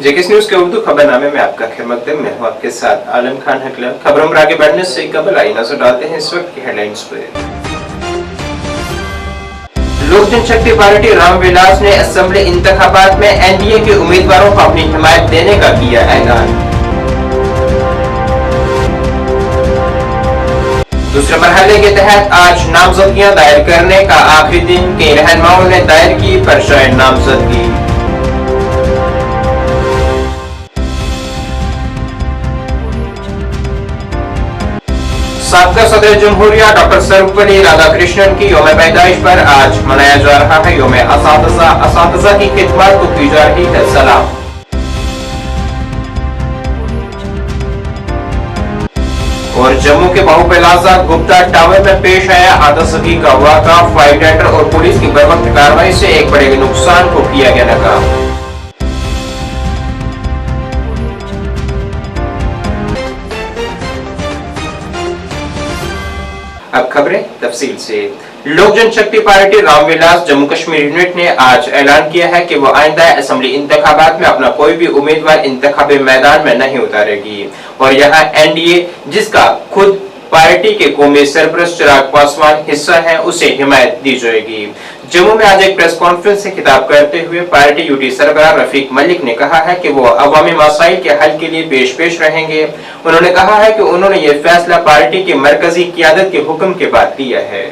JKS news के उर्दू खबरनामे में आपका खैर मकदम। मैं हूं आपके साथ आलम खान हकला। खबरों में आगे बढ़ने से कबल आई नजर डालते हैं इस वक्त की हेडलाइंस पर। लोक जनशक्ति पार्टी रामविलास ने असेंबली इंतखाबात में एनडीए के उम्मीदवारों को अपनी हिमायत देने का किया ऐलान। दूसरे मरहले के तहत आज नामजदगियां दायर करने का आखिरी दिन। कई रहनुमाओं ने दायर की पर्चा नामजदगी। साबका सदर जमहूरिया डॉक्टर सर्वपल्ली राधाकृष्णन की यौम पैदाइश पर आज मनाया जा रहा है यौम असातिज़ा की खिदमत को की जा रही है सलाम। और जम्मू के बाहू प्लाजा गुप्ता टावर में पेश आया आतशबाजी का वाक़ा। फायर फाइटर और पुलिस की बरवक्त कार्रवाई से एक बड़े नुकसान को किया गया नकाब। अब खबरें तफसील से। लोक जनशक्ति पार्टी रामविलास जम्मू कश्मीर यूनिट ने आज ऐलान किया है कि वो आइंदा असेंबली इंतखाबात में अपना कोई भी उम्मीदवार इंतखाबी मैदान में नहीं उतारेगी और यहाँ एनडीए जिसका खुद पार्टी के कौमी सरपरस्त चिराग पासवान हिस्सा है उसे हिमायत दी जाएगी। जम्मू में आज एक प्रेस कॉन्फ्रेंस से खिताब करते हुए पार्टी यूटी सरबराह रफीक मलिक ने कहा है कि वो अवामी मसाइल के हल के लिए पेश रहेंगे। उन्होंने कहा है कि उन्होंने ये फैसला पार्टी की मरकजी क़यादत के हुक्म के बाद लिया है।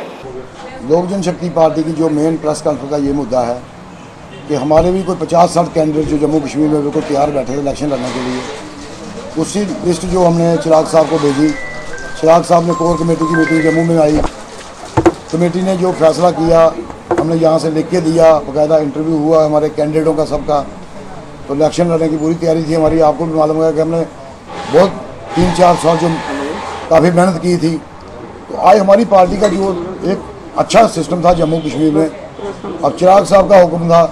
लोक जनशक्ति पार्टी की जो मेन प्रेस कॉन्फ्रेंस का ये मुद्दा है कि हमारे भी कोई 50-60 कैंडिडेट जो जम्मू कश्मीर में बिल्कुल तैयार बैठे थे इलेक्शन लड़ने के लिए, उसी लिस्ट जो हमने चिराग साहब को भेजी, चिराग साहब ने कोर कमेटी की मीटिंग जम्मू में आई, कमेटी ने जो फैसला किया हमने यहाँ से लिख के दिया, बाकायदा इंटरव्यू हुआ हमारे कैंडिडेटों का सबका। तो इलेक्शन लड़ने की पूरी तैयारी थी हमारी। आपको भी मालूम है कि हमने बहुत 3-4 साल जो काफ़ी मेहनत की थी। तो आज हमारी पार्टी का जो एक अच्छा सिस्टम था जम्मू कश्मीर में, अब चिराग साहब का हुक्म था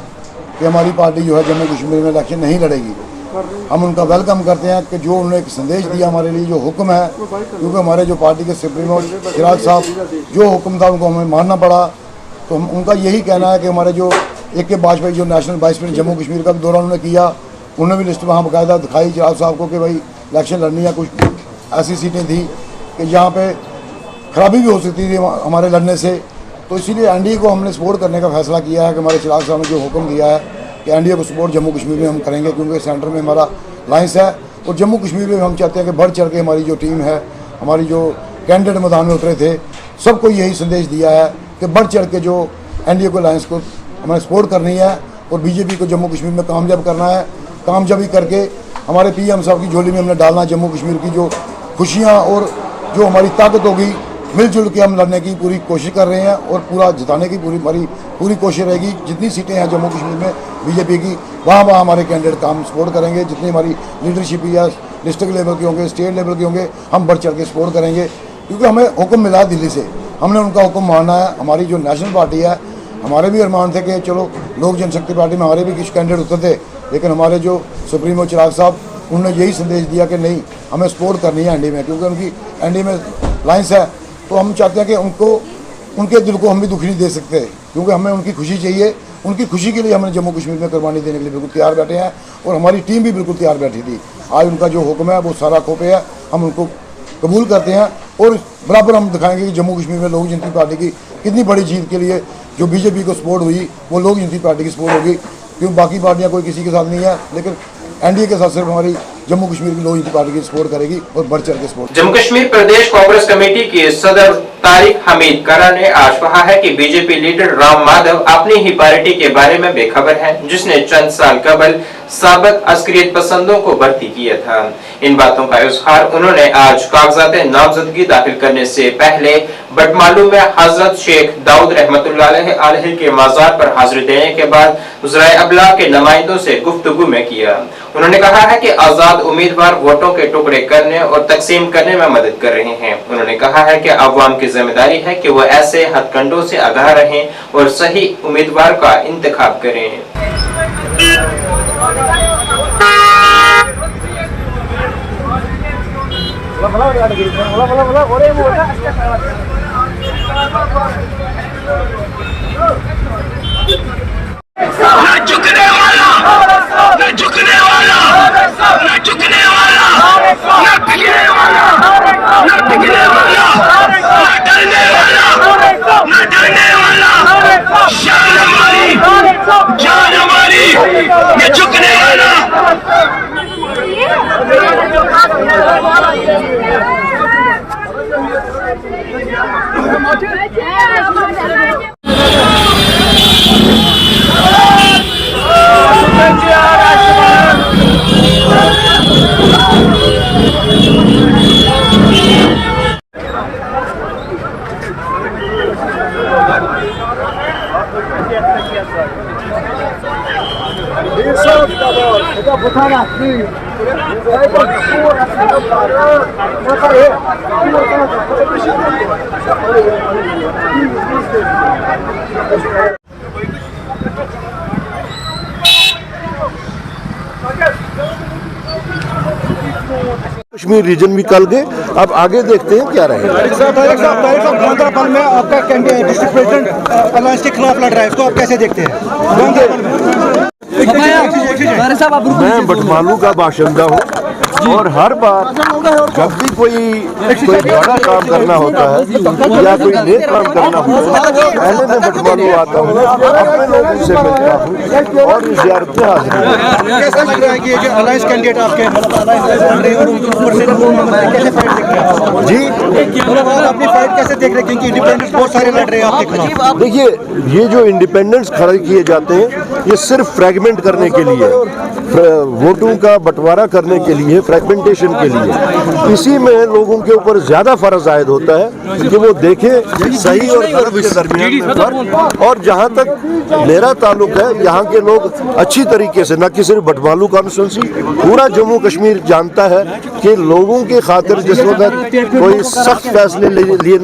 कि हमारी पार्टी जो है जम्मू कश्मीर में इलेक्शन नहीं लड़ेगी। हम उनका वेलकम करते हैं कि जो उन्होंने एक संदेश दिया हमारे लिए, जो हुक्म है, क्योंकि हमारे जो पार्टी के सुप्रीमो चिराग साहब जो हुक्म था उनको हमें मानना पड़ा। तो हम उनका यही कहना है कि हमारे जो AK वाजपेयी जो national vice president Jammu Kashmir का भी दौरा उन्होंने किया, उन्होंने भी लिस्ट वहाँ बाकायदा दिखाई चिराग साहब को कि भाई इलेक्शन लड़नी है। कुछ ऐसी सीटें थी कि जहाँ पे खराबी भी हो सकती थी हमारे लड़ने से। तो इसीलिए एनडीए को हमने सपोर्ट करने का फैसला किया है कि हमारे चिराग साहब ने जो हुक्म दिया है कि एनडीए को सपोर्ट जम्मू कश्मीर में हम करेंगे, क्योंकि सेंटर में हमारा लाइंस है और जम्मू कश्मीर में हम चाहते हैं कि बढ़ चढ़ के हमारी जो टीम है, हमारी जो कैंडिडेट मैदान में उतरे थे, सबको यही संदेश दिया है कि बढ़ चढ़ के जो एनडीए को लाइंस को हमें सपोर्ट करनी है और बीजेपी को जम्मू कश्मीर में कामयाब करना है। कामयाबी करके हमारे पीएम साहब की झोली में हमने डालना जम्मू कश्मीर की जो खुशियाँ और जो हमारी ताकत होगी, मिलजुल के हम लड़ने की पूरी कोशिश कर रहे हैं और पूरा जिताने की हमारी पूरी कोशिश रहेगी। जितनी सीटें हैं जम्मू कश्मीर में बीजेपी की, वहाँ हमारे कैंडिडेट काम सपोर्ट करेंगे। जितनी हमारी लीडरशिप या डिस्ट्रिक्ट लेवल के होंगे, स्टेट लेवल के होंगे, हम बढ़ चढ़ के सपोर्ट करेंगे, क्योंकि हमें हुक्म मिला दिल्ली से, हमने उनका हुक्म मानना है। हमारी जो नेशनल पार्टी है, हमारे भी अरमान थे कि चलो लोक जनशक्ति पार्टी में हमारे भी कुछ कैंडिडेट उतरते, लेकिन हमारे जो सुप्रीमो चिराग साहब उन्होंने यही संदेश दिया कि नहीं, हमें सपोर्ट करनी है एनडीए में, क्योंकि उनकी एनडीए में लाइंस है। तो हम चाहते हैं कि उनके दिल को हम भी दुख नहीं दे सकते, क्योंकि हमें उनकी खुशी चाहिए। उनकी खुशी के लिए हमने जम्मू कश्मीर में कुर्बानी देने के लिए बिल्कुल तैयार बैठे हैं और हमारी टीम भी बिल्कुल तैयार बैठी थी। आज उनका जो हुक्म है वो सारा खोपे है, हम उनको कबूल करते हैं और बराबर हम दिखाएंगे कि जम्मू कश्मीर में लोक जनशक्ति पार्टी की कितनी बड़ी जीत के लिए जो बीजेपी को सपोर्ट हुई वो लोक जनशक्ति पार्टी की सपोर्ट होगी, क्योंकि बाकी पार्टियाँ कोई किसी के साथ नहीं है, लेकिन एनडीए के साथ सिर्फ हमारी जम्मू कश्मीर की लोक जनशक्ति पार्टी की सपोर्ट करेगी और बढ़ चढ़ के सपोर्ट। जम्मू कश्मीर प्रदेश कांग्रेस कमेटी के सदर तारिक हमीद करा ने आज कहा है कि बीजेपी लीडर राम माधव अपनी ही पार्टी के बारे में बेखबर है, जिसने चंद साल कबल साबिक अस्करियत पसंदों को भर्ती किया था। इन बातों का इजहार उन्होंने आज कागजात नामजदगी दाखिल करने से पहले बटमालू में हजरत शेख दाऊद रहमतुल्लाह अलैहि के मज़ार पर हाजिरी देने के बाद वज़राए अबलाग के नुमाइंदों से गुफ्तगू में किया। उन्होंने कहा है कि आजाद उम्मीदवार वोटों के टुकड़े करने और तकसीम करने में मदद कर रहे हैं। उन्होंने कहा है कि अवाम की जिम्मेदारी है कि वो ऐसे हथकंडों से आगाह रहें और सही उम्मीदवार का इंतखाब करें। न झुकने वाला, न झुकने वाला। कश्मीर रीजन भी कल गए, अब आगे देखते हैं क्या रहेगा। गांधरबल में आपका डिस्ट्रिक्ट प्रेसिडेंट अलायंस के खिलाफ लड़ रहा है, इसको आप कैसे देखते हैं? मैं बटमालू का बाशिंदा हूँ और हर बार जब भी कोई बड़ा काम करना होता है या कोई नेक काम करना होता है, पहले मैं बटमालू आता हूँ, अपने लोगों से मिलता हूँ और इस ज़ियारत में हाजिर हूँ। कैसा लग रहा है कि ये जो अलायंस कैंडिडेट आपके लड़ रहे हैं और उनके ऊपर से कैसे फाइट देख रहे हैं जी, आप अपनी फाइट कैसे देख रहे हैं, क्योंकि इंडिपेंडेंस बहुत सारे लड़ रहे हैं आपके खिलाफ? देखिए, ये जो इंडिपेंडेंस खड़े किए जाते हैं ये सिर्फ फ्रैगमेंट करने के लिए, वोटों का बंटवारा करने के लिए, फ्रैगमेंटेशन के लिए। इसी में लोगों के ऊपर ज्यादा फर्ज आयद होता है कि वो देखें सही और गलत के दरमियान में फर्क। और जहाँ तक मेरा ताल्लुक है, यहाँ के लोग अच्छी तरीके से, न कि सिर्फ बटमालू कॉन्स्टिट्यूंसी, पूरा जम्मू कश्मीर जानता है कि लोगों के खातिर जिस वक्त कोई सख्त फैसले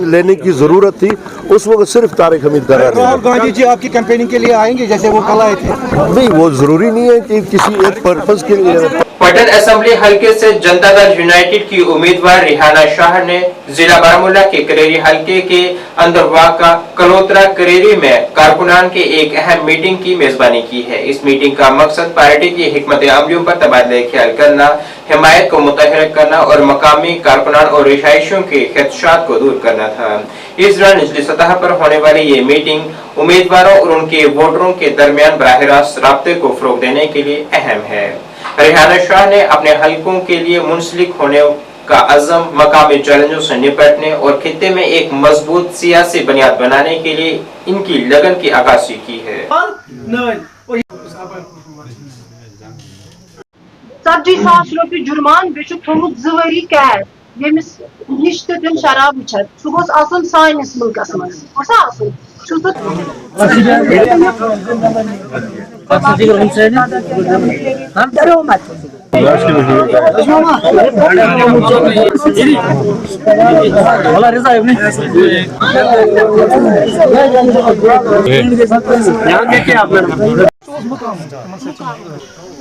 लेने की जरूरत थी, उस वक्त सिर्फ तारिक हमीद कर रहे थे। राहुल गांधी जी आपकी कैंपेनिंग के लिए आएंगे जैसे वो कल आए थे? नहीं, वो जरूरी नहीं है कि किसी एक पर्पज के लिए। पटन असेंबली हलके से जनता दल यूनाइटेड की उम्मीदवार रिहाना शाह ने जिला बारामूला के करेरी हलके के अंदरवाका कलोत्रा करेरी में कारकुनान के एक अहम मीटिंग की मेजबानी की है। इस मीटिंग का मकसद पार्टी की हिकमत अमलियों पर तबादला ख्याल करना, हिमायत को मुतहरिक करना और मकामी कारकुनान और रिहायशियों के खदशात को दूर करना था। इस दौरान निचली सतह पर होने वाली ये मीटिंग उम्मीदवारों और उनके वोटरों के दरमियान बराह रास्त राब्ते को फरोग देने के लिए अहम है। रिहाना शाह ने अपने हलकों के लिए मुंसलिक होने का अज़म, मकामी चैलेंजों से निपटने और खित्ते में एक मजबूत सियासी बुनियाद बनाने के लिए इनकी लगन की अक्कासी की है। ₹70,000 जुर्मान बेचु थोमुत 2 वरी कैद यमिस निश तम शराब वुचत सह गोस आसन सानिस मुल्कस मज गोसा आसन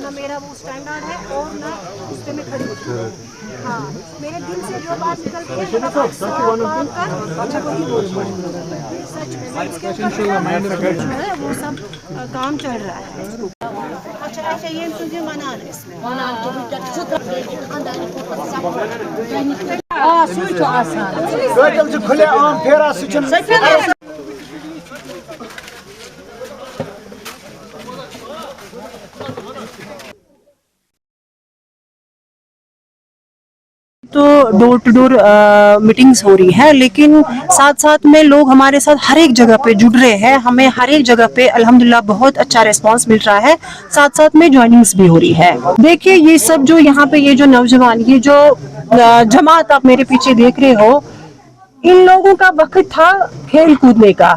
ना मेरा वो स्टैंडर्ड है और ना उस पे मैं खड़ी होती हूँ। हाँ, मेरे दिल से जो बात निकलती है मैं वही बोलती हूँ। सच में इसके ऊपर जो है वो सब काम चल रहा है। अच्छा ये सुझे मना इसमें खुले आम फेरा तो डोर टू डोर मीटिंग्स हो रही है, लेकिन साथ साथ में लोग हमारे साथ हर एक जगह पे जुड़ रहे हैं। हमें हर एक जगह पे अल्हम्दुलिल्लाह बहुत अच्छा रिस्पांस मिल रहा है। साथ साथ में ज्वाइनिंग्स भी हो रही है। देखिए, ये सब जो यहाँ पे ये जो नौजवान, ये जो जमात आप मेरे पीछे देख रहे हो, इन लोगों का वक्त था खेल कूदने का,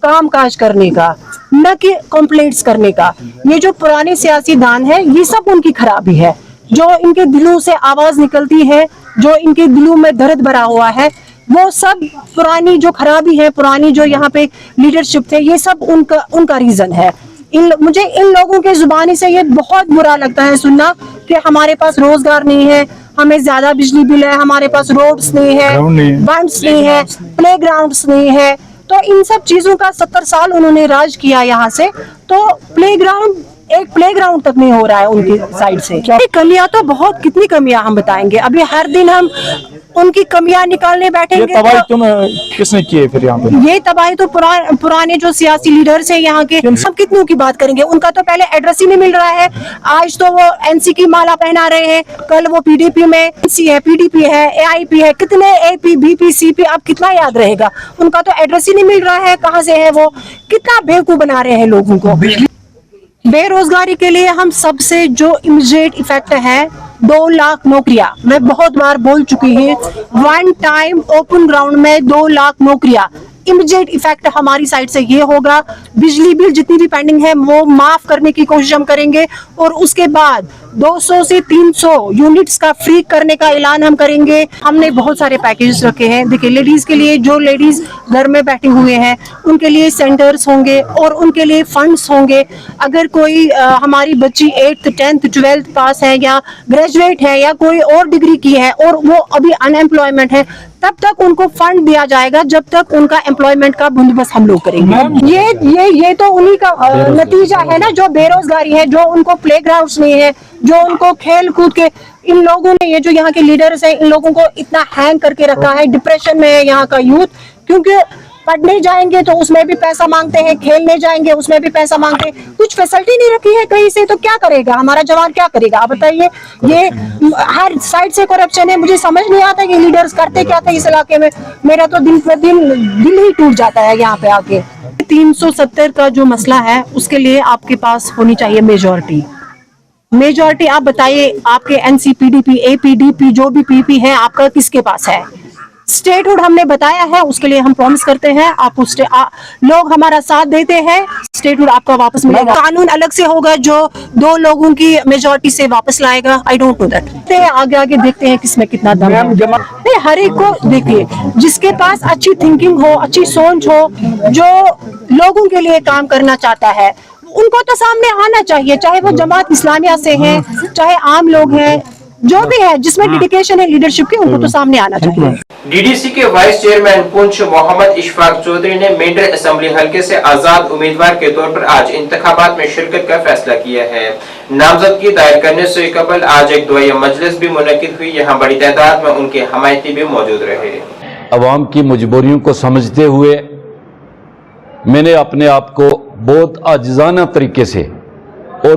काम काज करने का, न कि कॉम्प्लेंट्स करने का। ये जो पुराने सियासी दान है, ये सब उनकी खराबी है। जो इनके दिलों से आवाज निकलती है, जो इनके दिलों में दर्द भरा हुआ है, वो सब पुरानी जो खराबी है, पुरानी जो यहाँ पे लीडरशिप थे, ये सब उनका रीजन है। मुझे इन लोगों के जुबानी से ये बहुत बुरा लगता है सुनना कि हमारे पास रोजगार नहीं है, हमें ज्यादा बिजली बिल है, हमारे पास रोड्स नहीं है, बंड्स नहीं है, प्ले ग्राउंड्स नहीं है। तो इन सब चीजों का 70 साल उन्होंने राज किया यहाँ से, तो एक प्लेग्राउंड तक नहीं हो रहा है उनकी साइड से। कमियां तो बहुत, कितनी कमियां हम बताएंगे। अभी हर दिन हम उनकी कमियां निकालने बैठेंगे। ये तबाही किसने की है फिर यहाँ पे? ये तबाही तो पुराने जो सियासी लीडर्स हैं यहाँ के, हम कितनों की बात करेंगे। उनका तो पहले एड्रेस ही नहीं मिल रहा है। आज तो वो एनसी की माला पहना रहे हैं, कल वो पीडीपी में है, पीडीपी है, एआईपी है, कितने एपी बीपी सीपी, अब कितना याद रहेगा। उनका तो एड्रेस ही नहीं मिल रहा है, कहाँ से है वो, कितना बेवकूफ बना रहे हैं लोगों को। बेरोजगारी के लिए हम सबसे जो इमीडिएट इफेक्ट है, 2 लाख नौकरियां। मैं बहुत बार बोल चुकी हूँ, वन टाइम ओपन ग्राउंड में 2 लाख नौकरियां। इमीडिएट इफेक्ट हमारी साइड से ये होगा, बिजली बिल जितनी भी पेंडिंग है वो माफ करने की कोशिश हम करेंगे, और उसके बाद 200 से 300 यूनिट्स का फ्री करने का ऐलान हम करेंगे। हमने बहुत सारे पैकेजेस रखे हैं। देखिए, लेडीज के लिए, जो लेडीज घर में बैठे हुए हैं उनके लिए सेंटर्स होंगे और उनके लिए फंड्स होंगे। अगर कोई हमारी बच्ची 8th 10th 12th पास है या ग्रेजुएट है या कोई और डिग्री की है और वो अभी अनएम्प्लॉयमेंट है, तब तक उनको फंड दिया जाएगा जब तक उनका एम्प्लॉयमेंट का बंदोबस्त हम लोग करेंगे। ये तो उन्हीं का नतीजा है ना, जो बेरोजगारी है, जो उनको प्लेग्राउंड्स नहीं है, जो उनको खेल कूद के, इन लोगों ने, ये जो यहाँ के लीडर्स हैं, इन लोगों को इतना हैंग करके रखा है। डिप्रेशन में है यहाँ का यूथ, क्योंकि पढ़ने जाएंगे तो उसमें भी पैसा मांगते हैं, खेलने जाएंगे उसमें भी पैसा मांगते हैं, कुछ फैसिलिटी नहीं रखी है कहीं से, तो क्या करेगा हमारा जवान, क्या करेगा आप बताइए। ये हर साइड से करप्शन है। मुझे समझ नहीं आता कि लीडर्स करते क्या थे इस इलाके में। मेरा तो दिल ही टूट जाता है यहाँ पे आके। 370 का जो मसला है उसके लिए आपके पास होनी चाहिए मेजॉरिटी। आप बताइए, आपके एनसीपीडीपी, एपीडीपी, जो भी पीपी है आपका किसके पास है? स्टेटहुड हमने बताया है, उसके लिए हम प्रॉमिस करते हैं, आप उस लोग हमारा साथ देते हैं, स्टेटहुड आपका वापस मिलेगा। कानून अलग से होगा जो 2 लोगों की मेजॉरिटी से वापस लाएगा। I don't know that. आगे देखते हैं किसमें कितना दम है। नहीं, हर एक को देखिए, जिसके पास अच्छी थिंकिंग हो, अच्छी सोच हो, जो लोगों के लिए काम करना चाहता है, उनको तो सामने आना चाहिए, चाहे वो जमात इस्लामिया से हैं, चाहे आम लोग हैं, जो भी है, जिसमें डेडिकेशन है लीडरशिप की, उनको तो सामने आना चाहिए। डीडीसी के वाइस चेयरमैन पुंछ मोहम्मद इशफाक चौधरी ने मेंढर असेंबली हलके से आजाद उम्मीदवार के तौर पर आज इंतखाबात में शिरकत का फैसला किया है। नामजदगी दायर करने से कबल आज एक दुआया मजलिस भी मुनक्किद हुई। यहाँ बड़ी तादाद में उनके हमायती भी मौजूद रहे। अवाम की मजबूरियों को समझते हुए मैंने अपने आप को बहुत आजिज़ाना तरीके से और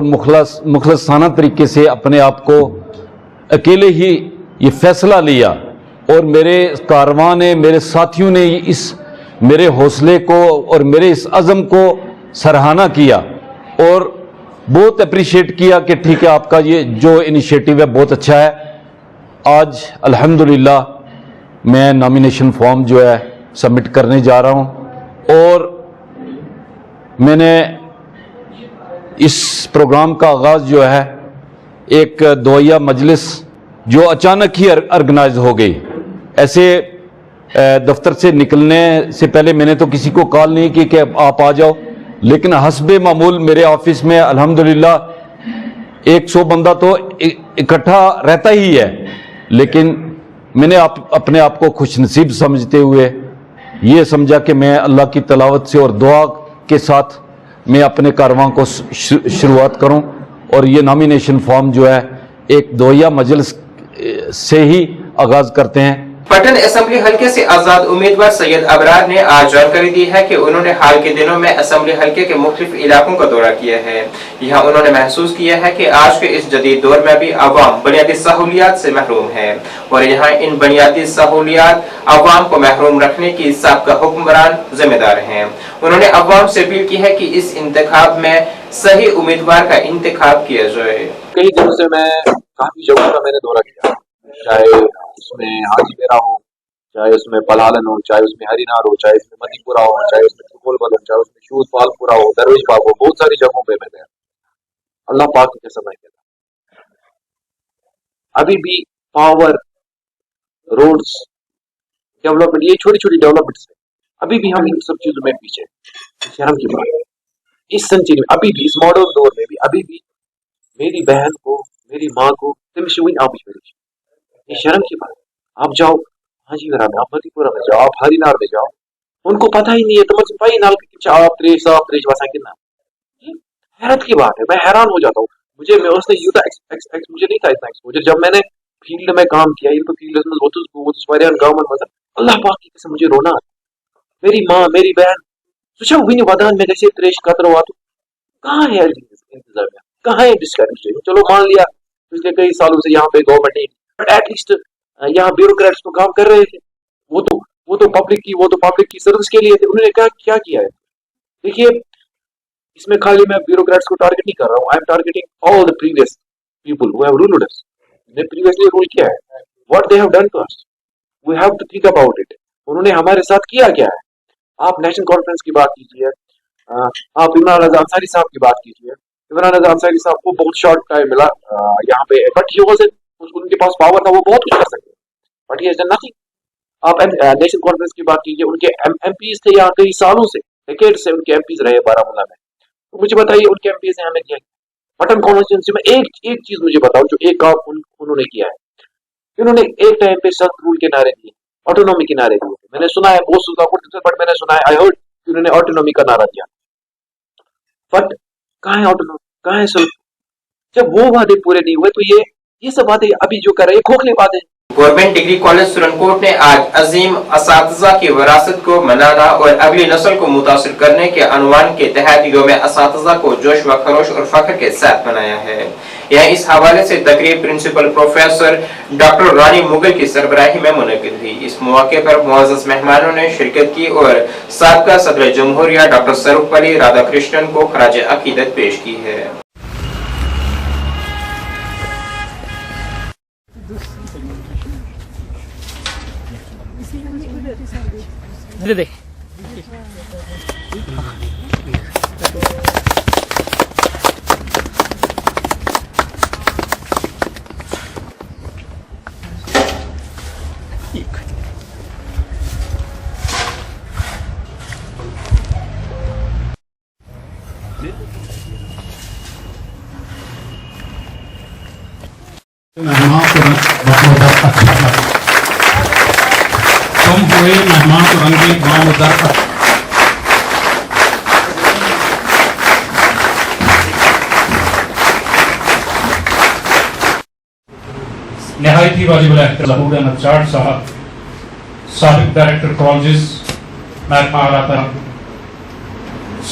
मुखलसाना तरीके से अपने आप को अकेले ही ये फैसला लिया, और मेरे कारवां ने, मेरे साथियों ने इस मेरे हौसले को और मेरे इस अज़म को सराहना किया और बहुत अप्रिशिएट किया कि ठीक है, आपका ये जो इनिशिएटिव है बहुत अच्छा है। आज अल्हम्दुलिल्लाह मैं नॉमिनेशन फॉर्म जो है सबमिट करने जा रहा हूँ, और मैंने इस प्रोग्राम का आगाज़ जो है एक दुआया मजलिस जो अचानक ही ऑर्गेनाइज हो गई। ऐसे दफ्तर से निकलने से पहले मैंने तो किसी को कॉल नहीं की कि आप आ जाओ, लेकिन हस्बे मामूल मेरे ऑफिस में अल्हम्दुलिल्लाह 100 बंदा तो इकट्ठा रहता ही है, लेकिन मैंने अपने आप को खुशनसीब समझते हुए ये समझा कि मैं अल्लाह की तलावत से और दुआ के साथ मैं अपने कारवां को शुरुआत करूं, और ये नॉमिनेशन फॉर्म जो है एक दुआया मजलिस से ही आगाज करते हैं। पटन असेंबली हलके से आजाद उम्मीदवार सैयद अबरार ने आज जानकारी दी है कि उन्होंने हाल के दिनों में असेंबली हलके के मुख्तलिफ इलाकों का दौरा किया है। यहाँ उन्होंने महसूस किया है कि आज के इस जदीद दौर में भी अवाम बुनियादी सहूलियात से महरूम है, और यहाँ इन बुनियादी सहूलियात अवाम को महरूम रखने की साबका हुक्मरान जिम्मेदार हैं। उन्होंने अवाम से अपील की है कि इस इंतखाब में सही उम्मीदवार का इंतखाब किया जाए। कई दिनों से मैं काफी जगहों का मैंने दौरा किया, चाहे उसमें हाजी मेरा हो, चाहे उसमें पलालन हो, चाहे उसमें हरिनार हो, चाहे उसमें मदीपुरा हो, चाहे उसमें त्रिकोलबल हो, चाहे उसमें शूजपालपुरा हो, दरवेश बाग हो, बहुत सारी जगहों पे मैं गया। अल्लाह पाक के समय के अभी भी पावर, रोड्स डेवलपमेंट, ये छोटी छोटी डेवलपमेंट्स है, अभी भी हम इन सब चीजों में पीछे। शर्म की बात है, इस सेंचुरी में अभी भी, इस मॉडर्न दौर में भी अभी भी मेरी बहन को, मेरी माँ को ये शर्म की बात है। आप जाओ हाजीपुरा में, आप मदीपुरा में जाओ, आप हरिनार में जाओ, उनको पता ही नहीं है तो भाई नाल हैरत की बात है। मैं हैरान हो जाता हूँ। मुझे उसने मुझे नहीं था इतना एक्सपोजर जब मैंने फील्ड में काम किया। ये तो फील्ड में वो गवर्नमेंट में अल्लाह पाक की कसम मुझे रोना आता। मेरी माँ, मेरी बहन सोचा हुई नहीं वदान में जैसे त्रेश कतर हुआ, तो कहाँ है इंतजामिया, कहाँ है डिस्कशन? चलो मान लिया पिछले कई सालों से यहाँ पे गवर्नमेंट नहीं, बट एटलीस्ट यहाँ ब्यूरोक्रेट्स तो काम कर रहे थे। वो तो पब्लिक की सर्विस के लिए थे। उन्होंने क्या किया है? देखिए, इसमें खाली मैं ब्यूरोक्रेट्स को टारगेट नहीं कर रहा हूँ। I am targeting all the previous people who have ruled us. ने प्रीवियसली रूल किया है, what they have done to us, we have to think about it. उन्होंने हमारे साथ किया क्या है? आप नेशनल कॉन्फ्रेंस की बात कीजिए, आप इमरान रजा अंसारी साहब की बात कीजिए। इमरान रजा अंसारी साहब को बहुत शॉर्ट टाइम मिला यहाँ पे, बट ही वाज, उनके पास पावर था, वो बहुत कुछ कर सकते, but he has done nothing. आप नेशनल कॉन्फ्रेंस की बात कीजिए, उनके एमपीज थे यहाँ कई सालों से, डिकेड से उनके एमपीज रहे बारामूला में। तो मुझे बताइए उनके एमपीज ने हमें क्या किया? पटन कॉन्स्टिट्यूंसी में एक चीज मुझे बताओ जो एक काम उन्होंने किया है। उन्होंने एक टाइम पे सख्त रूल के नारे दिए, ऑटोनॉमी के नारे दिए। मैंने सुना है बहुत सुनता हूं, बट मैंने सुना है, आई हर्ड उन्होंने ऑटोनॉमी का नारा दिया, बट कहाँ है ऑटोनॉमी, कहाँ है सल्फ? जब वो वादे पूरे नहीं हुए तो ये सब बातें अभी जो कर रहे हैं खोखले वादे। गवर्नमेंट डिग्री कॉलेज सुरनकोट ने आज अजीम असातिज़ा की विरासत को मनाना और अगली नस्ल को मुतासिर करने के अनुमान के तहत यौम असातिज़ा को जोश व खरोश और फख्र के साथ मनाया है। यह इस हवाले से तकरीब प्रिंसिपल प्रोफेसर डॉक्टर रानी मुगल की सरबराही में मुनक्किद हुई। इस मौके पर मुअज़्ज़ज़ मेहमानों ने शिरकत की और साबका सदर जमहूरिया डॉक्टर सर्वपल्ली राधाकृष्णन को खराज अकीदत पेश की है। दे तुम हुए मेहमान को रंगे गाँव दर नहायती वाजिब ज़हूर अहमद चाट साहब, साबिक डायरेक्टर कॉलेजेस महकमा आला,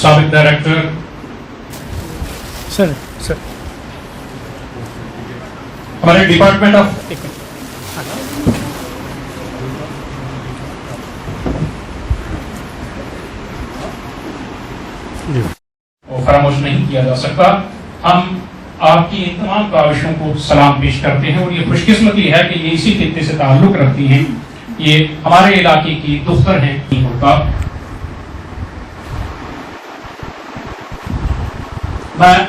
साबिक डायरेक्टर सर हमारे डिपार्टमेंट ऑफ वो फरामोश नहीं किया जा सकता। हम आपकी इन तमाम काविशों को सलाम पेश करते हैं और ये खुशकिस्मती है कि ये इसी खित्ते से ताल्लुक रखती हैं, ये हमारे इलाके की दुख्तर हैं। नहीं होता, मैं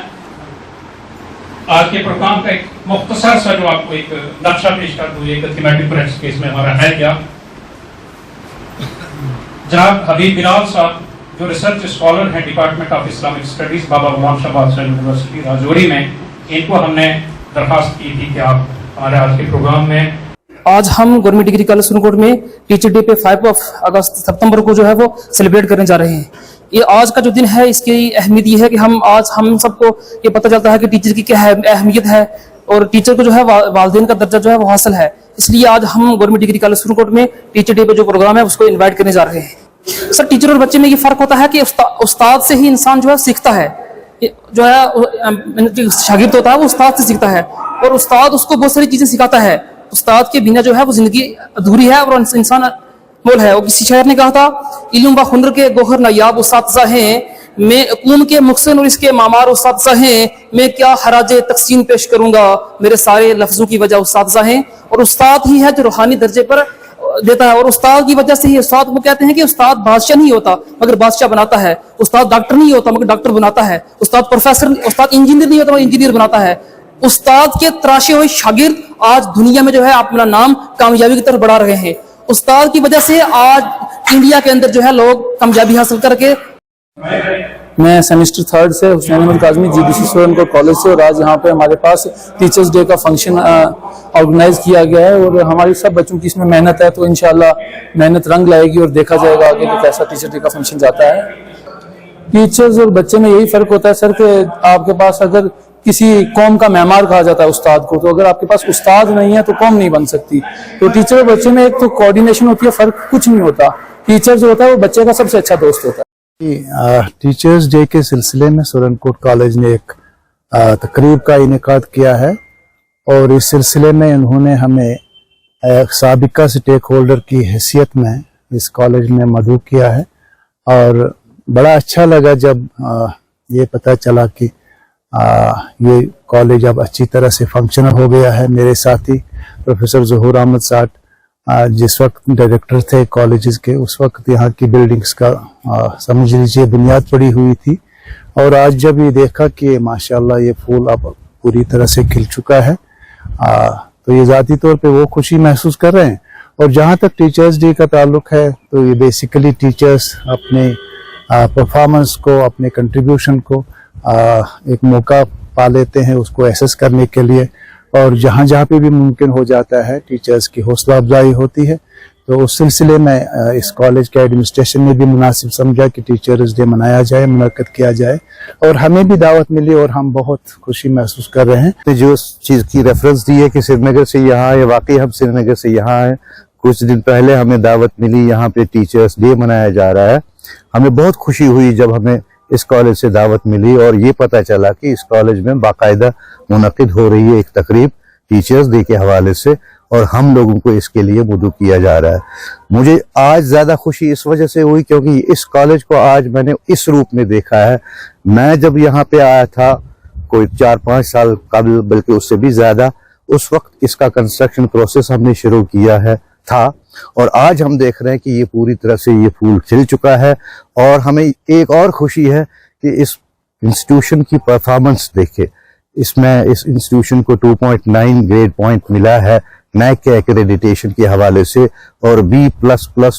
आज के प्रोग्राम का एक मुख्तसर सा जो आपको एक नक्शा पेश कर दूं, एक थीमेटिक प्रोजेक्ट केस में हमारा है क्या। जनाब हबीब बिलाल साहब जो रिसर्च स्कॉलर हैं department of Islamic studies Baba Ghulam Shah बादशाह यूनिवर्सिटी राजौरी में, इनको हमने दरखास्त की थी कि आप हमारे आज के प्रोग्राम में। आज हम गवर्नमेंट डिग्री कॉलेज सुरनकोट में टीचर डे पे 5 सितंबर को जो है वो सेलिब्रेट करने जा रहे हैं। ये आज का जो दिन है इसकी अहमियत ये है कि हम सबको ये पता चलता है कि टीचर की क्या अहमियत है और टीचर को जो है वालिदैन का दर्जा जो है वो हासिल है। इसलिए आज हम गवर्नमेंट डिग्री कॉलेज सुरनकोट में टीचर डे पे जो प्रोग्राम है उसको इन्वाइट करने जा रहे हैं। सर टीचर और बच्चे में ये फर्क होता है कि उस्ताद से ही इंसान जो है सीखता है, जो है शागिर्द होता है वो उस्ताद से सीखता है और उस्ताद उसको बहुत सारी चीजें सिखाता है। उस्ताद के बिना जो है वो जिंदगी अधूरी है और इंसान मोल है। और किसी शायर ने कहा था, इल्म व हुनर के गोहर नायाब उस्ताद हैं, मैं कूम के मुहसिन और इसके मामार उस्ताद हैं, मैं क्या हराजे तकसीम पेश करूंगा, मेरे सारे लफ्जों की वजह उस्ताद हैं। और उस्ताद ही है जो रूहानी दर्जे पर देता है और उस्ताद की वजह से ही उस्ताद को कहते हैं कि उस्ताद बादशाह नहीं होता मगर बादशाह बनाता है, उस्ताद डॉक्टर नहीं होता मगर डॉक्टर बनाता है, उस्ताद प्रोफेसर, उस्ताद इंजीनियर नहीं होता मगर इंजीनियर बनाता है। उस्ताद के तराशे हुए शागिर्द आज दुनिया में जो है अपना नाम कामयाबी की तरफ बढ़ा रहे हैं। उस्ताद की वजह से आज इंडिया के अंदर जो है लोग कामयाबी हासिल करके। मैं सेमेस्टर 3 से हुसैन अहमद काज़मी जीडीसी सुरनकोट कॉलेज से, और आज यहाँ पे हमारे पास टीचर्स डे का फंक्शन ऑर्गेनाइज किया गया है और हमारी सब बच्चों की इसमें मेहनत है, तो इंशाल्लाह मेहनत रंग लाएगी और देखा जाएगा आगे कि कैसा टीचर डे का फंक्शन जाता है। टीचर्स और बच्चे में यही फर्क होता है सर कि आपके पास अगर किसी कौम का मेहमान कहा जाता है उस्ताद को, तो अगर आपके पास उस्ताद नहीं है तो कौम नहीं बन सकती। तो टीचर और बच्चे में एक तो कोऑर्डिनेशन होती है, फर्क कुछ नहीं होता। टीचर जो होता है वो बच्चे का सबसे अच्छा दोस्त होता है। टीचर्स डे के सिलसिले में सुरनकोट कॉलेज ने एक तकरीब का इनेकाद किया है और इस सिलसिले में उन्होंने हमें एक साबिका स्टेक होल्डर की हैसियत में इस कॉलेज में मदऊ किया है और बड़ा अच्छा लगा जब ये पता चला कि ये कॉलेज अब अच्छी तरह से फंक्शनल हो गया है। मेरे साथी प्रोफेसर ज़हूर अहमद साठ जिस वक्त डायरेक्टर थे कॉलेजेस के, उस वक्त यहाँ की बिल्डिंग्स का समझ लीजिए बुनियाद पड़ी हुई थी। और आज जब ये देखा कि माशाल्लाह ये फूल अब पूरी तरह से खिल चुका है, तो ये ज़ाती तौर पे वो खुशी महसूस कर रहे हैं। और जहाँ तक टीचर्स डे का ताल्लुक है, तो ये बेसिकली टीचर्स अपने परफॉर्मेंस को, अपने कंट्रीब्यूशन को एक मौका पा लेते हैं उसको एसेस करने के लिए। और जहाँ जहाँ पे भी मुमकिन हो जाता है टीचर्स की हौसला अफजाई होती है। तो उस सिलसिले में इस कॉलेज के एडमिनिस्ट्रेशन ने भी मुनासिब समझा कि टीचर्स डे मनाया जाए, मुनक्कद किया जाए। और हमें भी दावत मिली और हम बहुत खुशी महसूस कर रहे हैं। तो जो चीज़ की रेफरेंस दी है कि श्रीनगर से यहाँ है, वाकई हम श्रीनगर से यहाँ हैं। कुछ दिन पहले हमें दावत मिली, यहाँ पे टीचर्स डे मनाया जा रहा है। हमें बहुत खुशी हुई जब हमें इस कॉलेज से दावत मिली और ये पता चला कि इस कॉलेज में बाकायदा मुनक्किद हो रही है एक तकरीब टीचर्स डे के हवाले से, और हम लोगों को इसके लिए मदऊ किया जा रहा है। मुझे आज ज़्यादा खुशी इस वजह से हुई क्योंकि इस कॉलेज को आज मैंने इस रूप में देखा है। मैं जब यहाँ पे आया था कोई 4-5 साल कबल, बल्कि उससे भी ज़्यादा, उस वक्त इसका कंस्ट्रक्शन प्रोसेस हमने शुरू किया था। और आज हम देख रहे हैं कि ये पूरी तरह से ये फूल खिल चुका है। और हमें एक और खुशी है कि इस इंस्टीट्यूशन की परफॉर्मेंस देखे। इसमें इस इंस्टीट्यूशन को 2.9 ग्रेड पॉइंट मिला है NAAC के एक्रेडिटेशन के हवाले से, और B++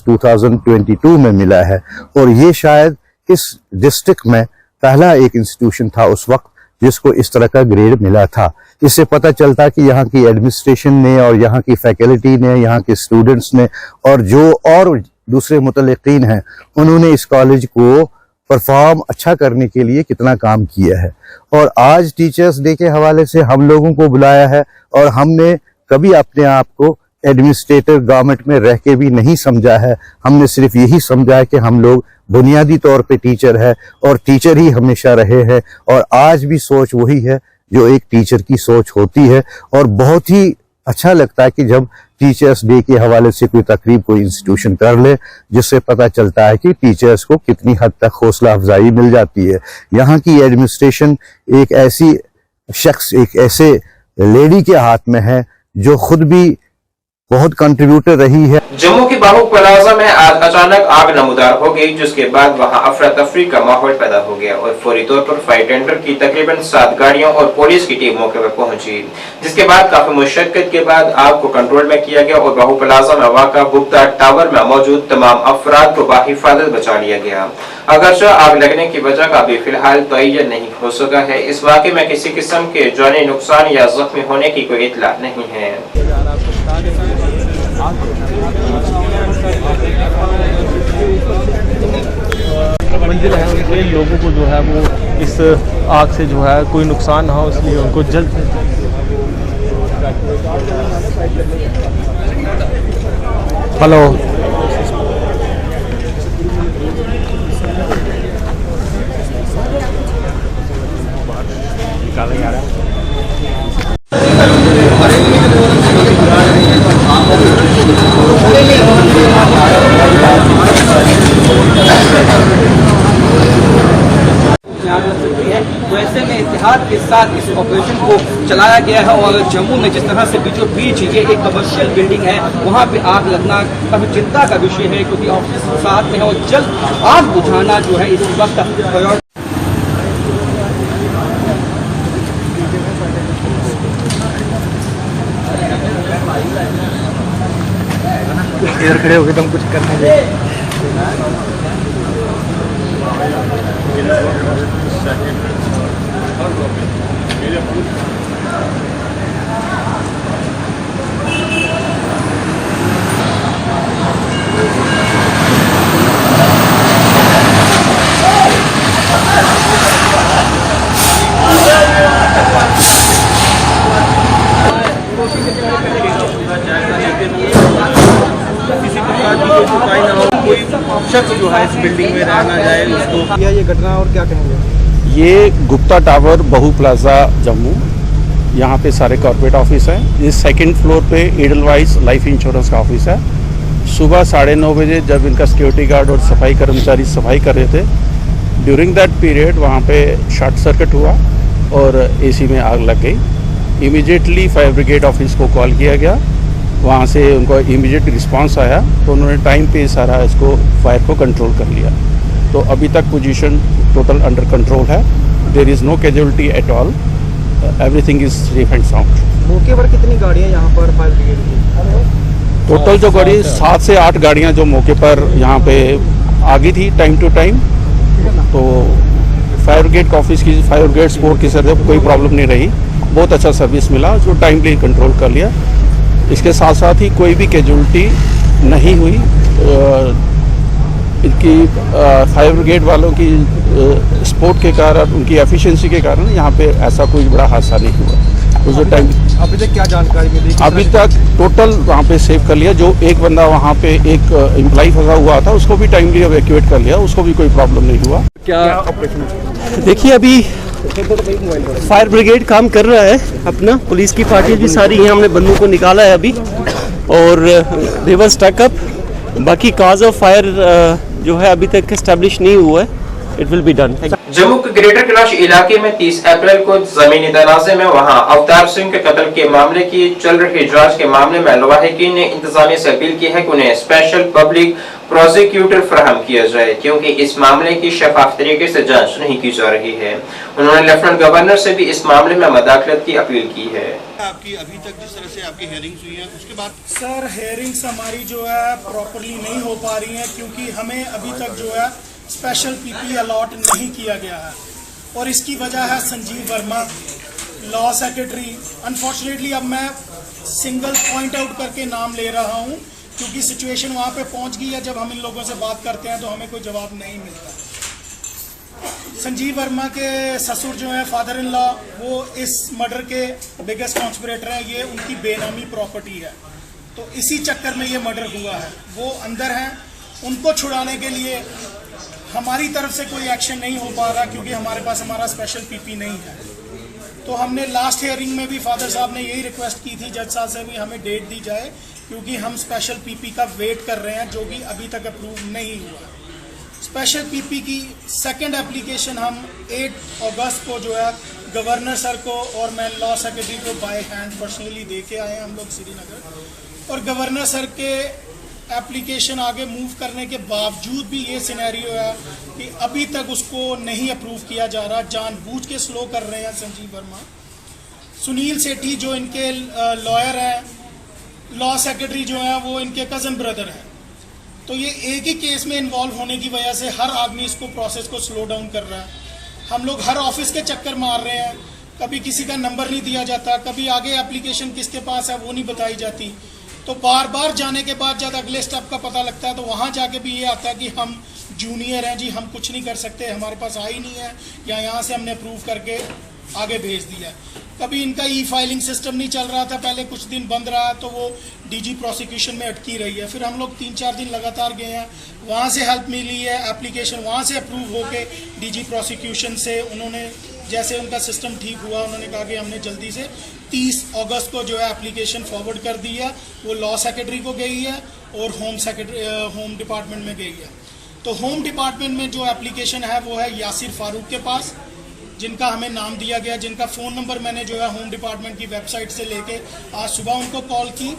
2022 में मिला है। और ये शायद इस डिस्ट्रिक्ट में पहला एक इंस्टीट्यूशन था उस वक्त जिसको इस तरह का ग्रेड मिला था। इससे पता चलता कि यहाँ की एडमिनिस्ट्रेशन ने और यहाँ की फैकल्टी ने, यहाँ के स्टूडेंट्स ने और जो और दूसरे मुतल्लिकीन हैं, उन्होंने इस कॉलेज को परफॉर्म अच्छा करने के लिए कितना काम किया है। और आज टीचर्स डे के हवाले से हम लोगों को बुलाया है, और हमने कभी अपने आप को एडमिनिस्ट्रेटर गवर्नमेंट में रह के भी नहीं समझा है। हमने सिर्फ यही समझा है कि हम लोग बुनियादी तौर पे टीचर है और टीचर ही हमेशा रहे हैं। और आज भी सोच वही है जो एक टीचर की सोच होती है। और बहुत ही अच्छा लगता है कि जब टीचर्स डे के हवाले से कोई तकरीब कोई इंस्टीट्यूशन कर ले, जिससे पता चलता है कि टीचर्स को कितनी हद तक हौसला अफजाई मिल जाती है। यहाँ की एडमिनिस्ट्रेशन एक ऐसी शख्स, एक ऐसे लेडी के हाथ में है जो खुद भी बहुत कंट्रीब्यूटर रही है। जम्मू के बाहू प्लाजा में आज अचानक आग नमूदार हो गई, जिसके बाद वहां अफरा तफरी का माहौल पैदा हो गया और फौरी तौर पर फायर टेंडर की तकरीबन 7 गाड़ियों और पुलिस की टीम मौके पर पहुंची, जिसके बाद काफी मुशक्कत के बाद आग को कंट्रोल में किया गया और बाहू प्लाजा में वाक़ा गुप्ता टावर में मौजूद तमाम अफराद को बाहिफाजत बचा लिया गया। अगरचे आग लगने की वजह का अभी फिलहाल तय्यन नहीं हो सका है। इस वाक़े में किसी किस्म के जानी नुकसान या जख्मी होने की कोई इत्तला नहीं है। मंजिल है उनके लोगों को जो है वो इस आग से जो है कोई नुकसान ना हो, इसलिए उनको जल्द हेलो निकाला जा रहा है। तो ऐसे में इत्तेहाद के साथ इस ऑपरेशन को चलाया गया है। और जम्मू में जिस तरह से बीचों बीच ये एक कमर्शियल बिल्डिंग है, वहाँ पे आग लगना काफी चिंता का विषय है, क्योंकि ऑफिस साथ में है और जल्द आग बुझाना जो है इस वक्त इधर खड़े हो गए तो हम कुछ करने देंगे। कोई शख्स जो है इस बिल्डिंग में रहना जाए उसको। ये घटना और क्या कहेंगे? ये गुप्ता टावर बहू प्लाजा जम्मू, यहाँ पे सारे कॉर्पोरेट ऑफिस हैं। ये सेकंड फ्लोर पे एडलवाइज लाइफ इंश्योरेंस का ऑफिस है। सुबह 9:30 बजे जब इनका सिक्योरिटी गार्ड और सफाई कर्मचारी सफाई कर रहे थे, ड्यूरिंग दैट पीरियड वहाँ पे शॉर्ट सर्किट हुआ और एसी में आग लग गई। इमीडिएटली फायर ब्रिगेड ऑफिस को कॉल किया गया वहाँ से उनको इमीडिएट रिस्पांस आया तो उन्होंने टाइम पे सारा इसको फायर को कंट्रोल कर लिया। तो अभी तक पोजीशन टोटल अंडर कंट्रोल है। There is no casualty at all, everything is safe and sound. मौके पर कितनी गाड़ियाँ यहाँ पर फायर ब्रिगेड की? टोटल जो गाड़ी 7 से 8 गाड़ियाँ जो मौके पर यहाँ पे आ गई थी टाइम टू टाइम। तो फायर ब्रिगेड ऑफिस की, फायर ब्रिगेड स्पोर्ट की सर कोई प्रॉब्लम नहीं रही, बहुत अच्छा सर्विस मिला, जो टाइमली कंट्रोल कर लिया। इसके साथ साथ ही कोई भी कैजुअलिटी नहीं हुई। इनकी फायर ब्रिगेड वालों की सपोर्ट के कारण, उनकी एफिशिएंसी के कारण यहाँ पे ऐसा कोई बड़ा हादसा नहीं हुआ। तो जो टाइम अभी तक क्या जानकारी मिली? अभी तक टोटल वहाँ पे सेव कर लिया। जो एक बंदा वहाँ पे एक एम्प्लॉय फंसा हुआ था उसको भी टाइमली एवैक्यूएट कर लिया, उसको भी कोई प्रॉब्लम नहीं हुआ। क्या ऑपरेशन? देखिए अभी फायर ब्रिगेड काम कर रहा है अपना, पुलिस की पार्टी भी सारी हैं, हमने बंदों को निकाला है अभी और दे वर स्टक अप। बाकी काज ऑफ फायर जो है अभी तक एस्टेब्लिश नहीं हुआ है, it will be done. Jammu के ग्रेटर कैलाश इलाके में 30 अप्रैल को जमीनी तनाज़े में वहां अवतार सिंह के कत्ल के मामले की चल रही जांच के मामले में लवाहिकीन ने इंतजामिया से अपील की है कि उन्हें स्पेशल पब्लिक प्रोसिक्यूटर फराहम किया जाए, क्योंकि इस मामले की शफाफ तरीके से जांच नहीं की जा रही है। उन्होंने लेफ्टिनेंट गवर्नर से भी इस मामले में मदाखलत की अपील की है। आपकी अभी तक जिस तरह से आपकी हेयरिंग्स हुई हैं उसके बाद? सर हेयरिंग्स हमारी जो है प्रॉपरली नहीं हो पा रही हैं, क्योंकि हमें अभी तक जो है स्पेशल पीपी अलॉट नहीं किया गया है और इसकी वजह है Sanjeev Verma, law secretary. Unfortunately अब मैं सिंगल पॉइंट आउट करके नाम ले रहा हूं, क्योंकि सिचुएशन वहां पे पहुंच गई है। जब हम इन लोगों से बात करते हैं तो हमें कोई जवाब नहीं मिलता। संजीव वर्मा के ससुर जो हैं, फादर इन लॉ, वो इस मर्डर के बिगेस्ट कॉन्स्पिरेटर हैं। ये उनकी बेनामी प्रॉपर्टी है, तो इसी चक्कर में ये मर्डर हुआ है। वो अंदर हैं, उनको छुड़ाने के लिए हमारी तरफ से कोई एक्शन नहीं हो पा रहा, क्योंकि हमारे पास हमारा स्पेशल पीपी नहीं है। तो हमने लास्ट हियरिंग में भी फादर साहब ने यही रिक्वेस्ट की थी जज साहब से भी हमें डेट दी जाए, क्योंकि हम स्पेशल पीपी का वेट कर रहे हैं, जो कि अभी तक अप्रूव नहीं हुआ। स्पेशल पीपी की सेकंड एप्लीकेशन हम 8 अगस्त को जो है गवर्नर सर को और मैं लॉ सेक्रेटरी को बाय हैंड पर्सनली दे के आए हैं हम लोग श्रीनगर। और गवर्नर सर के एप्लीकेशन आगे मूव करने के बावजूद भी ये सिनेरियो है कि अभी तक उसको नहीं अप्रूव किया जा रहा। जानबूझ के स्लो कर रहे हैं संजीव वर्मा। सुनील सेठी जो इनके लॉयर हैं, लॉ सेक्रेटरी जो हैं, वो इनके कज़न ब्रदर हैं। तो ये एक ही केस में इन्वॉल्व होने की वजह से हर आदमी इसको प्रोसेस को स्लो डाउन कर रहा है। हम लोग हर ऑफिस के चक्कर मार रहे हैं, कभी किसी का नंबर नहीं दिया जाता, कभी आगे एप्लीकेशन किसके पास है वो नहीं बताई जाती। तो बार बार जाने के बाद जब अगले स्टेप का पता लगता है तो वहाँ जाके भी ये आता है कि हम जूनियर हैं जी, हम कुछ नहीं कर सकते, हमारे पास आई नहीं है, या यहाँ से हमने अप्रूव करके आगे भेज दिया। कभी इनका ई फाइलिंग सिस्टम नहीं चल रहा था, पहले कुछ दिन बंद रहा, तो वो डीजी प्रोसिक्यूशन में अटकी रही है। फिर हम लोग 3-4 दिन लगातार गए हैं, वहाँ से हेल्प मिली है, एप्लीकेशन वहाँ से अप्रूव होके डीजी प्रोसिक्यूशन से उन्होंने, जैसे उनका सिस्टम ठीक हुआ, उन्होंने कहा कि हमने जल्दी से 30 अगस्त को जो है एप्लीकेशन फॉरवर्ड कर दी है। वो लॉ सेक्रेटरी को गई है और होम डिपार्टमेंट में गई है। तो होम डिपार्टमेंट में जो एप्लीकेशन है वो है यासिर फारूक के पास, जिनका हमें नाम दिया गया, जिनका फ़ोन नंबर मैंने जो है होम डिपार्टमेंट की वेबसाइट से लेके आज सुबह उनको कॉल की,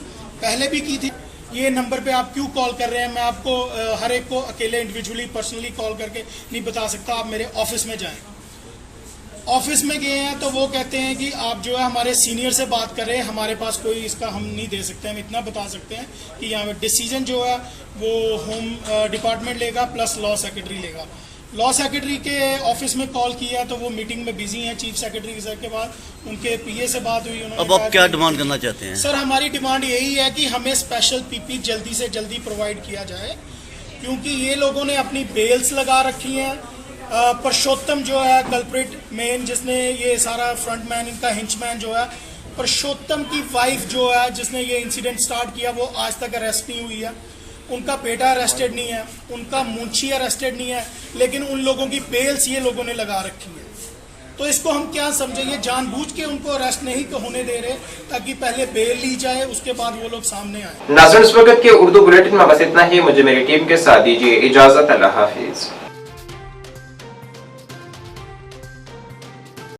पहले भी की थी। ये नंबर पे आप क्यों कॉल कर रहे हैं, मैं आपको हर एक को अकेले इंडिविजुअली पर्सनली कॉल करके नहीं बता सकता, आप मेरे ऑफिस में जाएं। ऑफिस में गए हैं तो वो कहते हैं कि आप जो है हमारे सीनियर से बात करें, हमारे पास कोई इसका हम नहीं दे सकते। हम इतना बता सकते हैं कि यहाँ पे डिसीजन जो है वो होम डिपार्टमेंट लेगा प्लस लॉ सेक्रेटरी लेगा। लॉ सेक्रेटरी के ऑफिस में कॉल किया तो वो मीटिंग में बिजी हैं चीफ सेक्रेटरी सर के बाद, उनके पीए से बात हुई। उन्होंने अब आप क्या डिमांड करना चाहते हैं? सर हमारी डिमांड यही है कि हमें स्पेशल पीपी जल्दी से जल्दी प्रोवाइड किया जाए, क्योंकि ये लोगों ने अपनी बेल्स लगा रखी हैं। परशोत्तम जो है कल्प्रिट मेन, जिसने ये सारा फ्रंटमैन, इनका हिंचमैन जो है, परशोत्तम की वाइफ जो है जिसने ये इंसिडेंट स्टार्ट किया, वो आज तक अरेस्ट नहीं हुई है। उनका बेटा अरेस्टेड नहीं है, उनका मुंशी अरेस्टेड नहीं है, लेकिन उन लोगों की बेल्स ये लोगों ने लगा रखी है। तो इसको हम क्या समझेंगे, जानबूझ के उनको अरेस्ट नहीं होने दे रहे ताकि पहले बेल ली जाए, उसके बाद वो लोग सामने आए। नाज़रीन, इस वक्त के उर्दू बुलेटिन में बस इतना ही। मुझे मेरी टीम के साथ दीजिए इजाजत। अल्लाह हाफिज।